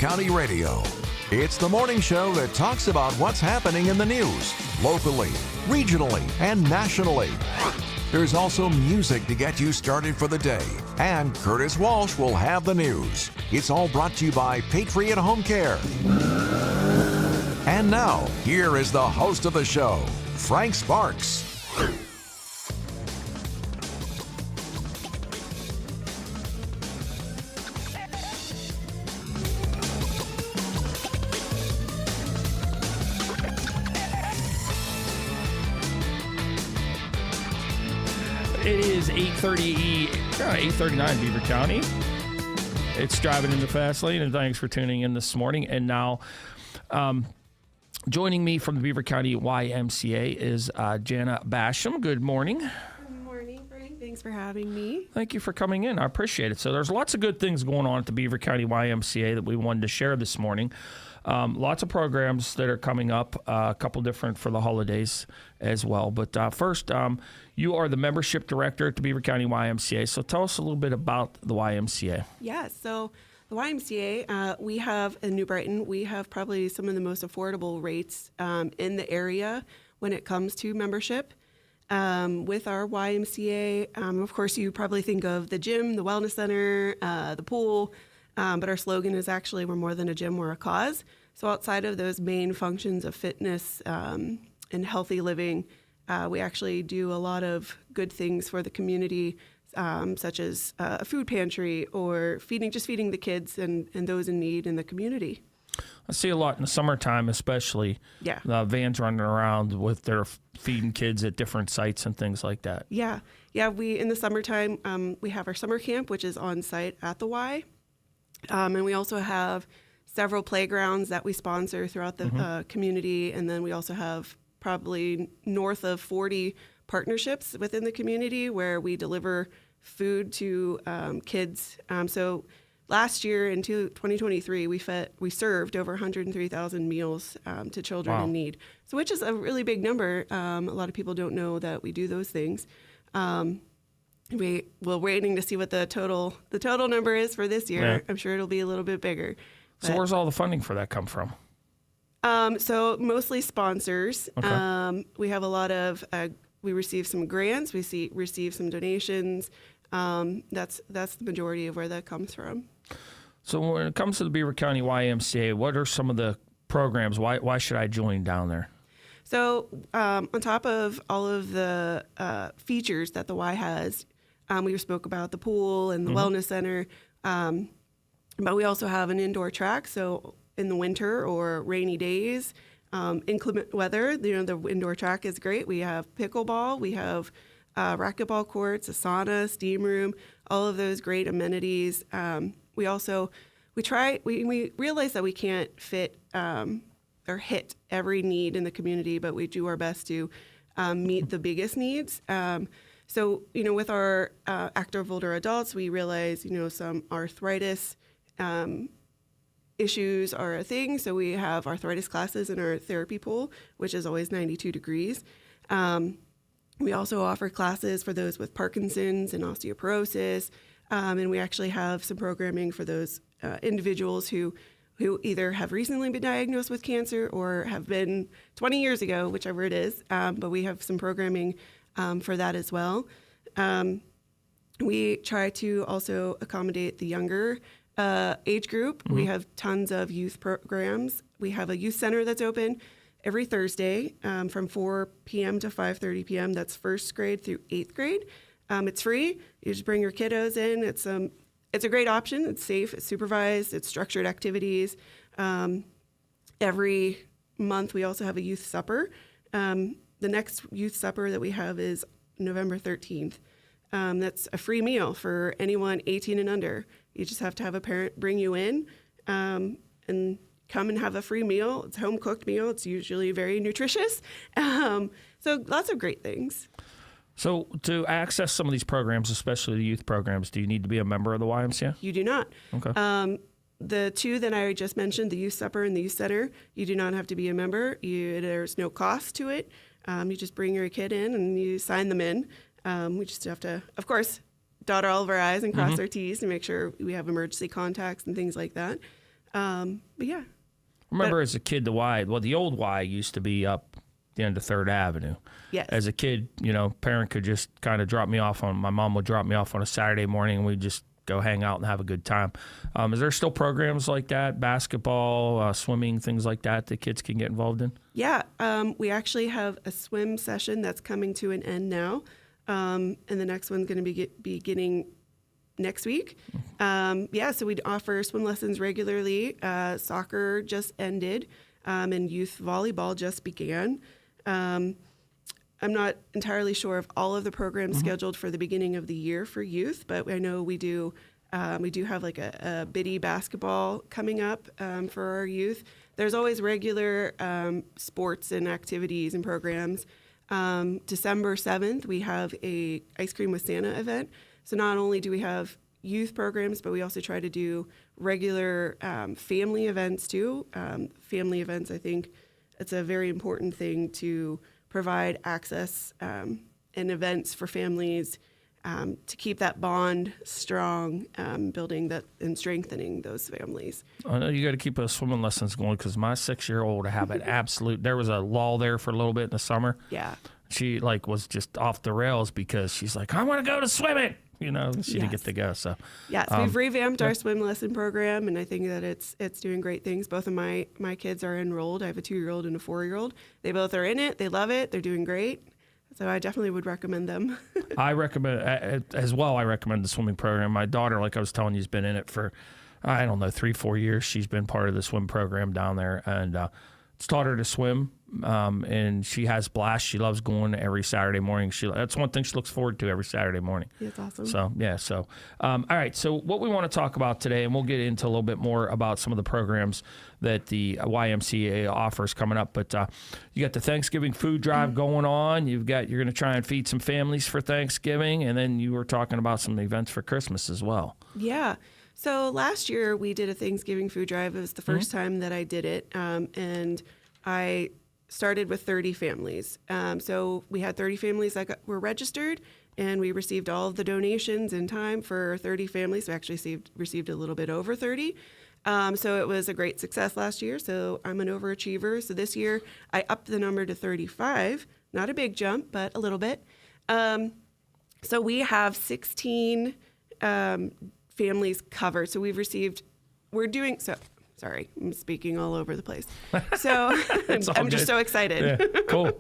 County Radio. It's the morning show that talks about what's happening in the news, locally, regionally, and nationally. There's also music to get you started for the day. And Curtis Walsh will have the news. It's all brought to you by Patriot Home Care. And now, here is the host of the show, Frank Sparks. It is 8:39 Beaver County. It's driving in the fast lane, and thanks for tuning in this morning. And now, joining me from the Beaver County YMCA is Janna Basham. Good morning. Good morning, Frank. Thanks for having me. Thank you for coming in. I appreciate it. So there's lots of good things going on at the Beaver County YMCA that we wanted to share this morning. Lots of programs that are coming up, a couple different for the holidays as well. But first, you are the membership director at the Beaver County YMCA. So tell us a little bit about the YMCA. Yeah, so the YMCA, we have in New Brighton, we have probably some of the most affordable rates in the area when it comes to membership. With our YMCA, of course, you probably think of the gym, the wellness center, the pool, but our slogan is actually, we're more than a gym, we're a cause. So outside of those main functions of fitness and healthy living, we actually do a lot of good things for the community, such as a food pantry or feeding the kids and those in need in the community. I see a lot in the summertime, especially. Yeah. Vans running around with their feeding kids at different sites and things like that. Yeah. We in the summertime, we have our summer camp, which is on site at the Y. And we also have several playgrounds that we sponsor throughout the community. And then we also have probably north of 40 partnerships within the community where we deliver food to kids. So last year in 2023, we served over 103,000 meals to children in need. So which is a really big number. A lot of people don't know that we do those things. We're waiting to see what the total number is for this year. Yeah. I'm sure it'll be a little bit bigger. So where's all the funding for that come from? So mostly sponsors. Okay. We have a lot of, we receive some grants, we receive some donations. That's the majority of where that comes from. So when it comes to the Beaver County YMCA, what are some of the programs? Why should I join down there? So on top of all of the features that the Y has, we spoke about the pool and the wellness center, but we also have an indoor track. So in the winter or rainy days, inclement weather, the indoor track is great. We have pickleball, we have racquetball courts, a sauna, steam room, all of those great amenities. We realize that we can't fit or hit every need in the community, but we do our best to meet the biggest needs. So, with our active older adults, we realize, some arthritis issues are a thing. So we have arthritis classes in our therapy pool, which is always 92 degrees. We also offer classes for those with Parkinson's and osteoporosis. And we actually have some programming for those individuals who either have recently been diagnosed with cancer or have been 20 years ago, whichever it is. But we have some programming for that as well. We try to also accommodate the younger age group. We have tons of youth programs. We have a youth center that's open every Thursday from 4 p.m. to 5:30 p.m. That's first grade through 8th grade. It's free. You just bring your kiddos in. It's a great option. It's safe. It's supervised. It's structured activities. Every month we also have a youth supper. The next youth supper that we have is November 13th. That's a free meal for anyone 18 and under. You just have to have a parent bring you in and come and have a free meal. It's a home-cooked meal. It's usually very nutritious. So lots of great things. So to access some of these programs, especially the youth programs, do you need to be a member of the YMCA? You do not. Okay. The two that I just mentioned, the youth supper and the youth center, you do not have to be a member. There's no cost to it. You just bring your kid in and you sign them in. We just have to, of course, dot all of our I's and cross our T's to make sure we have emergency contacts and things like that. But yeah. Remember as a kid, the old Y used to be up the end of 3rd Avenue. Yes. As a kid, parent could just kind of my mom would drop me off on a Saturday morning, and we'd just go hang out and have a good time. Is there still programs like that, basketball, swimming, things like that kids can get involved in? Yeah. We actually have a swim session that's coming to an end now. And the next one's going to be beginning next week. So we offer swim lessons regularly. Soccer just ended, and youth volleyball just began. I'm not entirely sure of all of the programs scheduled for the beginning of the year for youth, but I know we do have like a biddy basketball coming up for our youth. There's always regular sports and activities and programs. December 7th, we have a Ice Cream with Santa event. So not only do we have youth programs, but we also try to do regular family events too. Family events, I think it's a very important thing to provide access and events for families to keep that bond strong, building that and strengthening those families. I know you got to keep those swimming lessons going because my 6-year-old have an absolute. There was a lull there for a little bit in the summer. Yeah, she was just off the rails because she's like, I want to go to swimming. She didn't get to go. So yes, we've revamped our swim lesson program, and I think that it's doing great things. Both of my kids are enrolled. I have a 2-year-old and a 4-year-old. They both are in it. They love it. They're doing great. So I definitely would recommend them. I recommend as well. I recommend the swimming program. My daughter, like I was telling you, has been in it for, 3-4 years. She's been part of the swim program down there, and it's taught her to swim. And she has blast. She loves going every Saturday morning. That's one thing she looks forward to every Saturday morning. That's awesome. So, yeah. So, all right. So what we want to talk about today, and we'll get into a little bit more about some of the programs that the YMCA offers coming up. But you got the Thanksgiving food drive going on. You're going to try and feed some families for Thanksgiving. And then you were talking about some events for Christmas as well. Yeah. So last year we did a Thanksgiving food drive. It was the first time that I did it. And I started with 30 families. So we had 30 families that were registered, and we received all of the donations in time for 30 families. We actually received a little bit over 30. So it was a great success last year. So I'm an overachiever. So this year I upped the number to 35. Not a big jump, but a little bit. So we have 16 families covered. So sorry, I'm speaking all over the place. So I'm just so excited. Yeah, cool.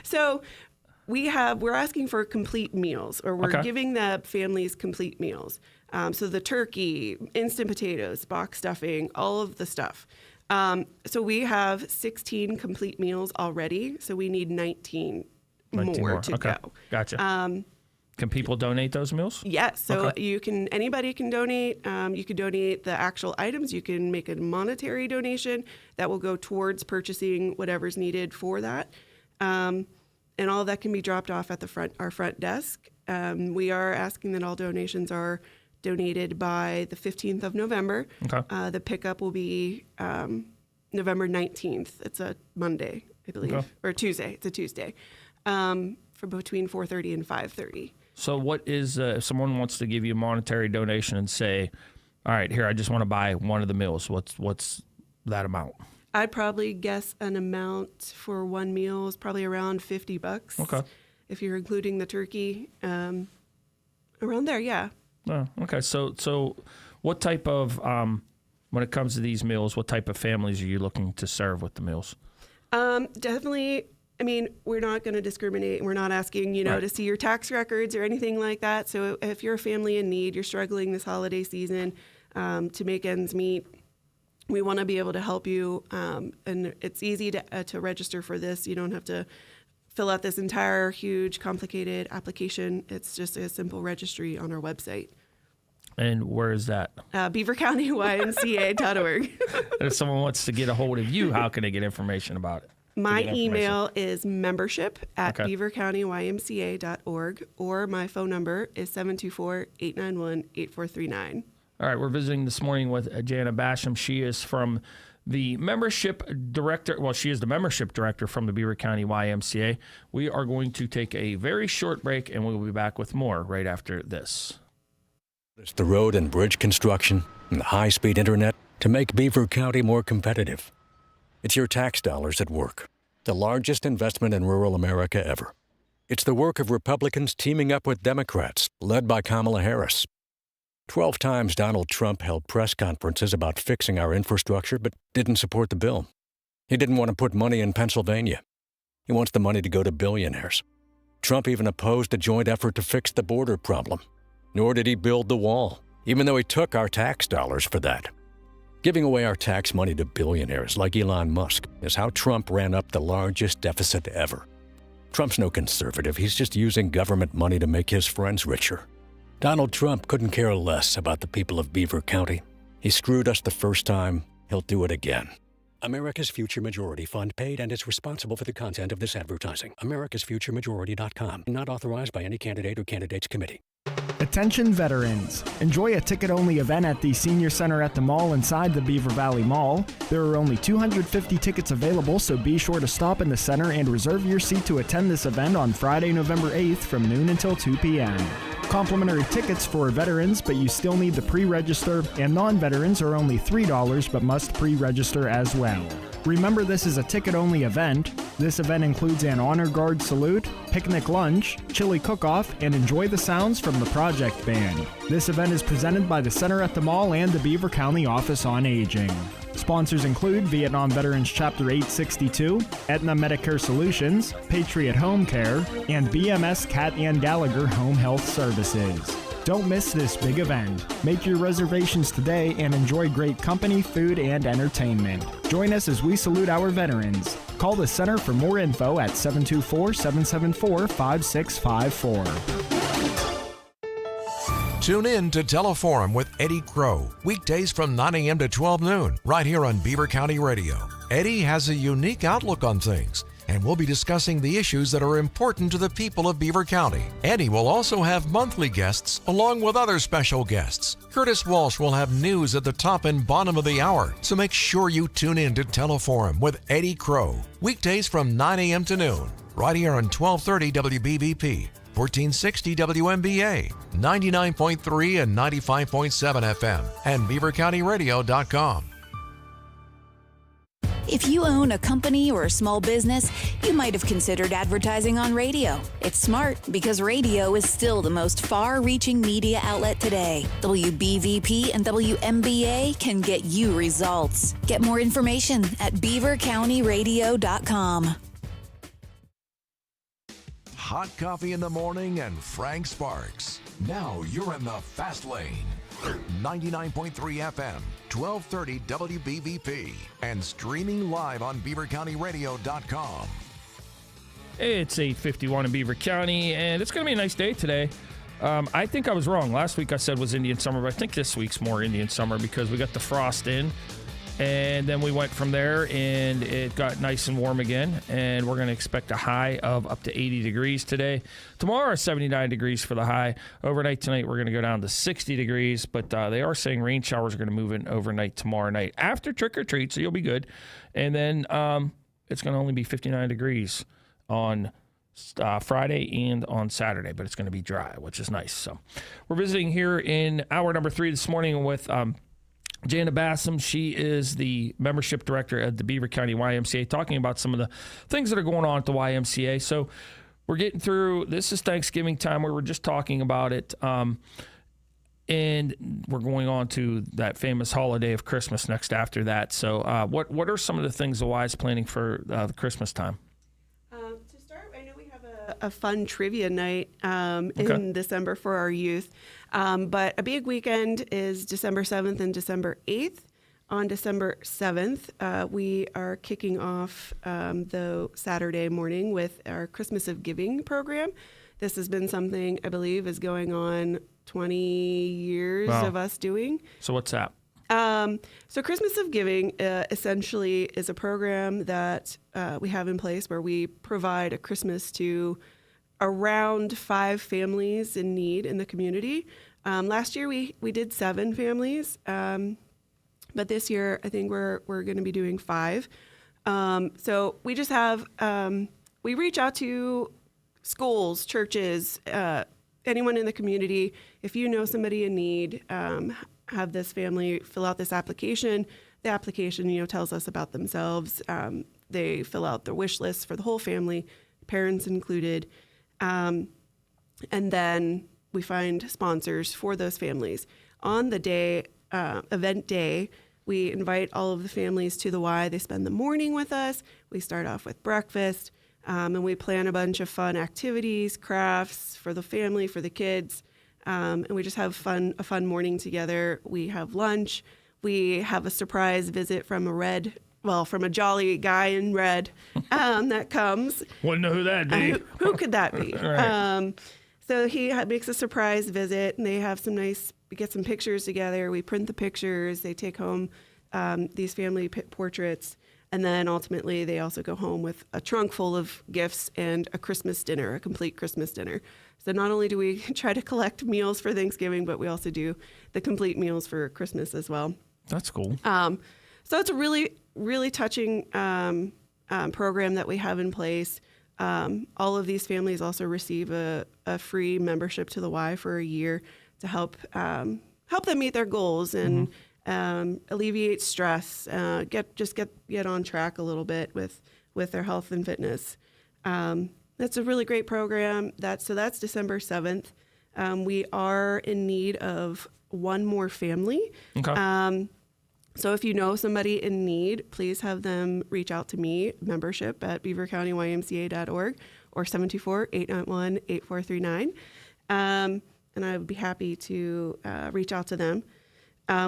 So we're asking for complete meals, or we're giving the families complete meals. So the turkey, instant potatoes, box stuffing, all of the stuff. So we have 16 complete meals already. So we need 19 more to go. Gotcha. Can people donate those meals? Yes. So anybody can donate. You can donate the actual items. You can make a monetary donation that will go towards purchasing whatever's needed for that. And all of that can be dropped off at our front desk. We are asking that all donations are donated by the 15th of November. Okay. The pickup will be November 19th. It's a Monday, I believe, or Tuesday. It's a Tuesday, for between 4:30 and 5:30. So what is, if someone wants to give you a monetary donation and say, all right, here, I just want to buy one of the meals, what's that amount? I'd probably guess an amount for one meal is probably around $50. Okay. If you're including the turkey, around there, yeah. Oh, okay. So what type of, when it comes to these meals, what type of families are you looking to serve with the meals? Definitely. I mean, we're not going to discriminate. We're not asking, to see your tax records or anything like that. So if you're a family in need, you're struggling this holiday season to make ends meet, we want to be able to help you. And it's easy to register for this. You don't have to fill out this entire huge, complicated application. It's just a simple registry on our website. And where is that? BeaverCountyYMCA.org. If someone wants to get a hold of you, how can they get information about it? My email is membership@BeaverCountyYMCA.org, or my phone number is 724-891-8439. All right, we're visiting this morning with Janna Basham. She is from the membership director. Well, she is the membership director from the Beaver County YMCA. We are going to take a very short break, and we'll be back with more right after this. It's the road and bridge construction and the high-speed internet. to make Beaver County more competitive. It's your tax dollars at work, the largest investment in rural America ever. It's the work of Republicans teaming up with Democrats, led by Kamala Harris. 12 times Donald Trump held press conferences about fixing our infrastructure, but didn't support the bill. He didn't want to put money in Pennsylvania. He wants the money to go to billionaires. Trump even opposed a joint effort to fix the border problem. Nor did he build the wall, even though he took our tax dollars for that. Giving away our tax money to billionaires like Elon Musk is how Trump ran up the largest deficit ever. Trump's no conservative. He's just using government money to make his friends richer. Donald Trump couldn't care less about the people of Beaver County. He screwed us the first time. He'll do it again. America's Future Majority Fund paid and is responsible for the content of this advertising. America'sFutureMajority.com. Not authorized by any candidate or candidates committee. Attention veterans. Enjoy a ticket-only event at the Senior Center at the mall inside the Beaver Valley Mall. There are only 250 tickets available, so be sure to stop in the center and reserve your seat to attend this event on Friday, November 8th from noon until 2 p.m. Complimentary tickets for veterans, but you still need to pre-register, and non-veterans are only $3 but must pre-register as well. Remember, this is a ticket-only event. This event includes an honor guard salute, picnic lunch, chili cook-off, and enjoy the sounds from the Project Band. This event is presented by the Center at the Mall and the Beaver County Office on Aging. Sponsors include Vietnam Veterans Chapter 862, Aetna Medicare Solutions, Patriot Home Care, and BMS Cat and Gallagher Home Health Services. Don't miss this big event. Make your reservations today and enjoy great company, food, and entertainment. Join us as we salute our veterans. Call the Center for more info at 724-774-5654. Tune in to Teleforum with Eddie Crow, weekdays from 9 a.m. to 12 noon, right here on Beaver County Radio. Eddie has a unique outlook on things, and we'll be discussing the issues that are important to the people of Beaver County. Eddie will also have monthly guests along with other special guests. Curtis Walsh will have news at the top and bottom of the hour, so make sure you tune in to Teleforum with Eddie Crow, weekdays from 9 a.m. to noon, right here on 1230 WBVP. 1460 WMBA, 99.3 and 95.7 FM, and BeaverCountyRadio.com. If you own a company or a small business, you might have considered advertising on radio. It's smart because radio is still the most far-reaching media outlet today. WBVP and WMBA can get you results. Get more information at BeaverCountyRadio.com. Hot coffee in the morning and Frank Sparks. Now you're in the fast lane. 99.3 FM, 1230 WBVP, and streaming live on BeaverCountyRadio.com. It's 8:51 in Beaver County, and it's going to be a nice day today. I think I was wrong. Last week I said was Indian summer, but I think this week's more Indian summer because we got the frost in. And then we went from there, and it got nice and warm again. And we're going to expect a high of up to 80 degrees today. Tomorrow, 79 degrees for the high. Overnight tonight, we're going to go down to 60 degrees. But they are saying rain showers are going to move in overnight tomorrow night after trick or treat, so you'll be good. And then it's going to only be 59 degrees on Friday and on Saturday, but it's going to be dry, which is nice. So we're visiting here in hour number 3 this morning with Janna Bassam. She is the membership director at the Beaver County YMCA, talking about some of the things that are going on at the YMCA. So we're getting through, this is Thanksgiving time. We were just talking about it. And we're going on to that famous holiday of Christmas next after that. So what are some of the things the Y is planning for the Christmas time? To start, I know we have a fun trivia night in December for our youth. But a big weekend is December 7th and December 8th. On December 7th, we are kicking off the Saturday morning with our Christmas of Giving program. This has been something I believe is going on 20 years of us doing. So what's that? So Christmas of Giving essentially is a program that we have in place where we provide a Christmas to around 5 families in need in the community. Last year we did 7 families, but this year I think we're going to be doing 5. So we just have we reach out to schools, churches, anyone in the community. If you know somebody in need, have this family fill out this application. The application, tells us about themselves. They fill out their wish list for the whole family, parents included. And then we find sponsors for those families. On the day, event day, we invite all of the families to the Y. They spend the morning with us. We start off with breakfast, and we plan a bunch of fun activities, crafts for the family, for the kids, and we just have a fun morning together. We have lunch. We have a surprise visit from from a jolly guy in red that comes. Wouldn't know who that'd be. Who could that be? Right. So he makes a surprise visit, and they have we get some pictures together. We print the pictures. They take home these family portraits, and then ultimately they also go home with a trunk full of gifts and a Christmas dinner, a complete Christmas dinner. So not only do we try to collect meals for Thanksgiving, but we also do the complete meals for Christmas as well. That's cool. So it's a really, really touching program that we have in place. All of these families also receive a free membership to the Y for a year to help them meet their goals and alleviate stress, get on track a little bit with their health and fitness. That's a really great program. That's December 7th. We are in need of one more family. Okay. So if you know somebody in need, please have them reach out to me, membership at beavercountymymca.org or 724-891-8439. And I would be happy to reach out to them.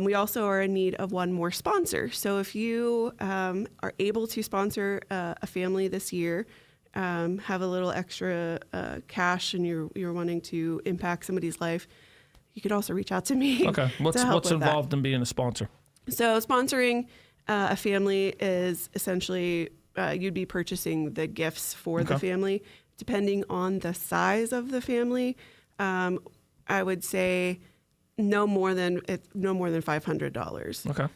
We also are in need of one more sponsor. So if you are able to sponsor a family this year, have a little extra cash and you're wanting to impact somebody's life, you could also reach out to me. Okay. What's involved in being a sponsor? So sponsoring a family is essentially you'd be purchasing the gifts for the family. Depending on the size of the family, I would say no more than $500. Okay.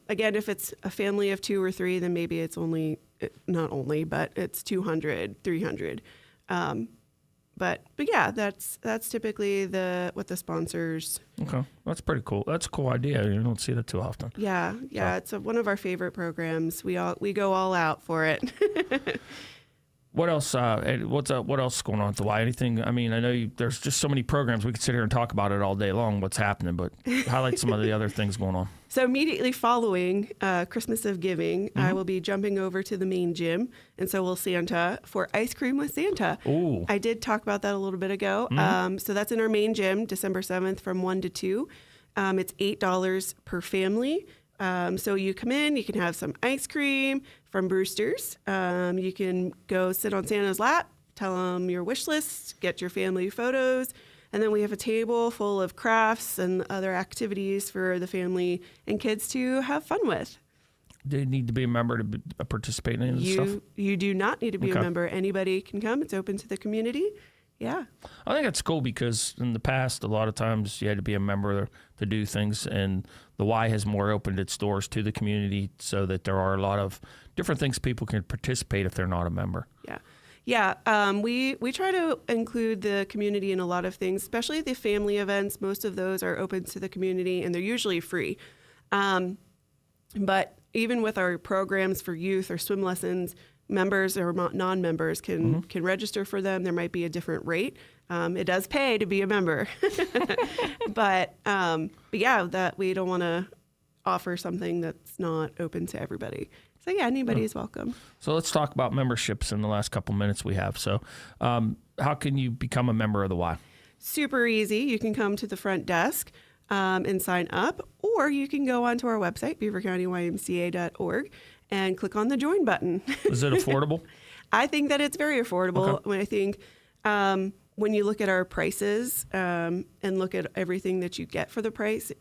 Again, if it's a family of 2 or 3, then maybe it's but it's $200, $300. But yeah, that's typically what the sponsors. Okay, that's pretty cool. That's a cool idea. You don't see that too often. Yeah, it's one of our favorite programs. We go all out for it. What else? What else is going on at the Y? Anything? I mean, I know there's just so many programs. We could sit here and talk about it all day long. What's happening? But highlight some of the other things going on. So immediately following Christmas of Giving, I will be jumping over to the main gym, and so will Santa for Ice Cream with Santa. Ooh. I did talk about that a little bit ago. So that's in our main gym, December 7th from 1 to 2. It's $8 per family. So you come in, you can have some ice cream from Brewster's. You can go sit on Santa's lap, tell him your wish list, get your family photos. And then we have a table full of crafts and other activities for the family and kids to have fun with. Do you need to be a member to participate in any of this stuff? You do not need to be a member. Anybody can come. It's open to the community. Yeah. I think that's cool because in the past, a lot of times you had to be a member to do things, and the Y has more opened its doors to the community so that there are a lot of different things people can participate if they're not a member. Yeah. Yeah, we try to include the community in a lot of things, especially the family events. Most of those are open to the community, and they're usually free. But even with our programs for youth or swim lessons, members or non-members can register for them. There might be a different rate. It does pay to be a member. but yeah, that we don't want to offer something that's not open to everybody. So yeah, anybody is welcome. So let's talk about memberships in the last couple minutes we have. So how can you become a member of the Y? Super easy. You can come to the front desk and sign up, or you can go onto our website, beavercountymymca.org, and click on the join button. Is it affordable? I think that it's very affordable. Okay. I think when you look at our prices and look at everything that you get for that price,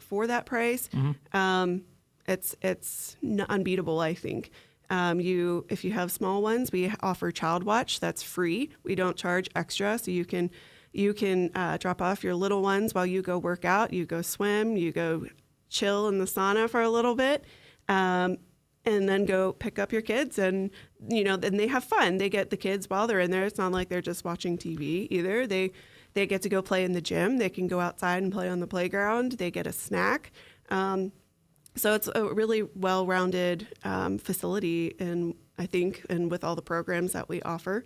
it's unbeatable, I think. If you have small ones, we offer Child Watch. That's free. We don't charge extra, so you can drop off your little ones while you go work out. You go swim. You go chill in the sauna for a little bit, and then go pick up your kids, and then they have fun. They get the kids while they're in there. It's not like they're just watching TV either. They They get to go play in the gym. They can go outside and play on the playground. They get a snack. So it's a really well-rounded facility, and I think, and with all the programs that we offer.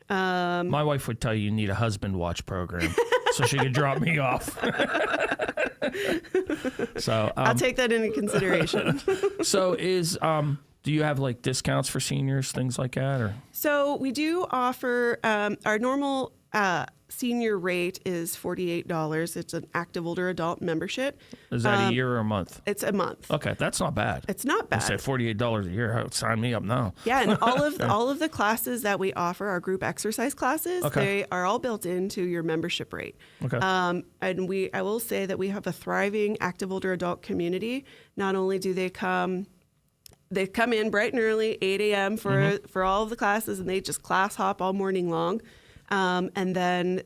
My wife would tell you need a husband watch program so she could drop me off. So I'll take that into consideration. So do you have like discounts for seniors, things like that, or? So we do offer our normal senior rate is $48. It's an active older adult membership. Is that a year or a month? It's a month. Okay, that's not bad. It's not bad. I said $48 a year. Sign me up now. Yeah, and all of the classes that we offer, our group exercise classes, they are all built into your membership rate. Okay. And I will say that we have a thriving active older adult community. Not only do they come in bright and early, 8 a.m. for all of the classes, and they just class hop all morning long. And then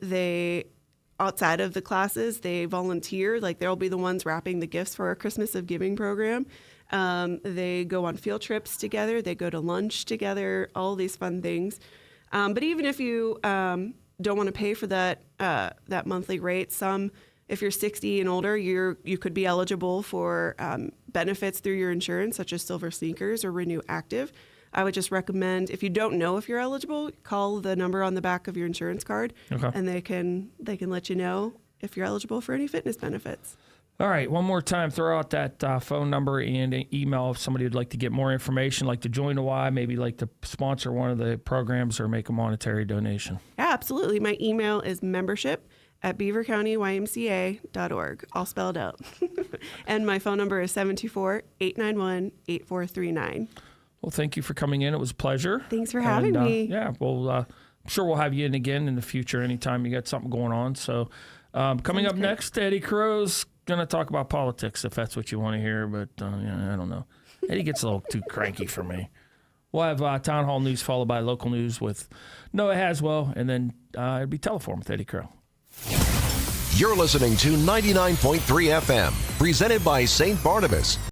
outside of the classes, they volunteer. Like they'll be the ones wrapping the gifts for our Christmas of Giving program. They go on field trips together. They go to lunch together, all these fun things. But even if you don't want to pay for that monthly rate, if you're 60 and older, you could be eligible for benefits through your insurance, such as Silver Sneakers or Renew Active. I would just recommend, if you don't know if you're eligible, call the number on the back of your insurance card, and they can let you know if you're eligible for any fitness benefits. All right, one more time, throw out that phone number and email if somebody would like to get more information, like to join the Y, maybe like to sponsor one of the programs or make a monetary donation. Yeah, absolutely. My email is membership@beavercountymymca.org, all spelled out. And my phone number is 724-891-8439. Well, thank you for coming in. It was a pleasure. Thanks for having me. Yeah, well, I'm sure we'll have you in again in the future anytime you got something going on. So coming up next, Eddie Crow's going to talk about politics, if that's what you want to hear. But I don't know. Eddie gets a little too cranky for me. We'll have town hall news followed by local news with Noah Haswell, and then it'll be Teleform with Eddie Crow. You're listening to 99.3 FM, presented by St. Barnabas.